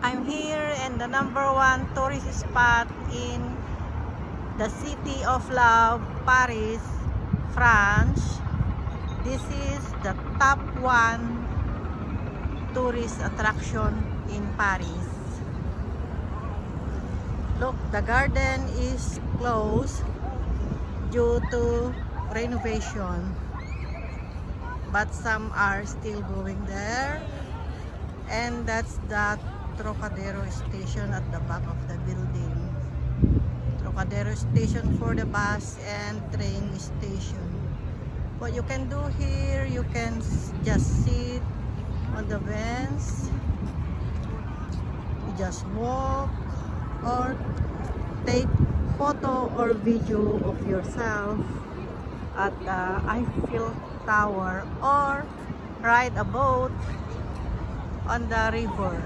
I'm here in the #1 tourist spot in the city of love, Paris, France. This is the top 1 tourist attraction in Paris. Look, the garden is closed due to renovation, but some are still going there. And that's the Trocadero station at the back of the building. Trocadero station for the bus and train station. What you can do here, you can just sit on the bench, you just walk or take photo or video of yourself at the Eiffel Tower or ride a boat on the river.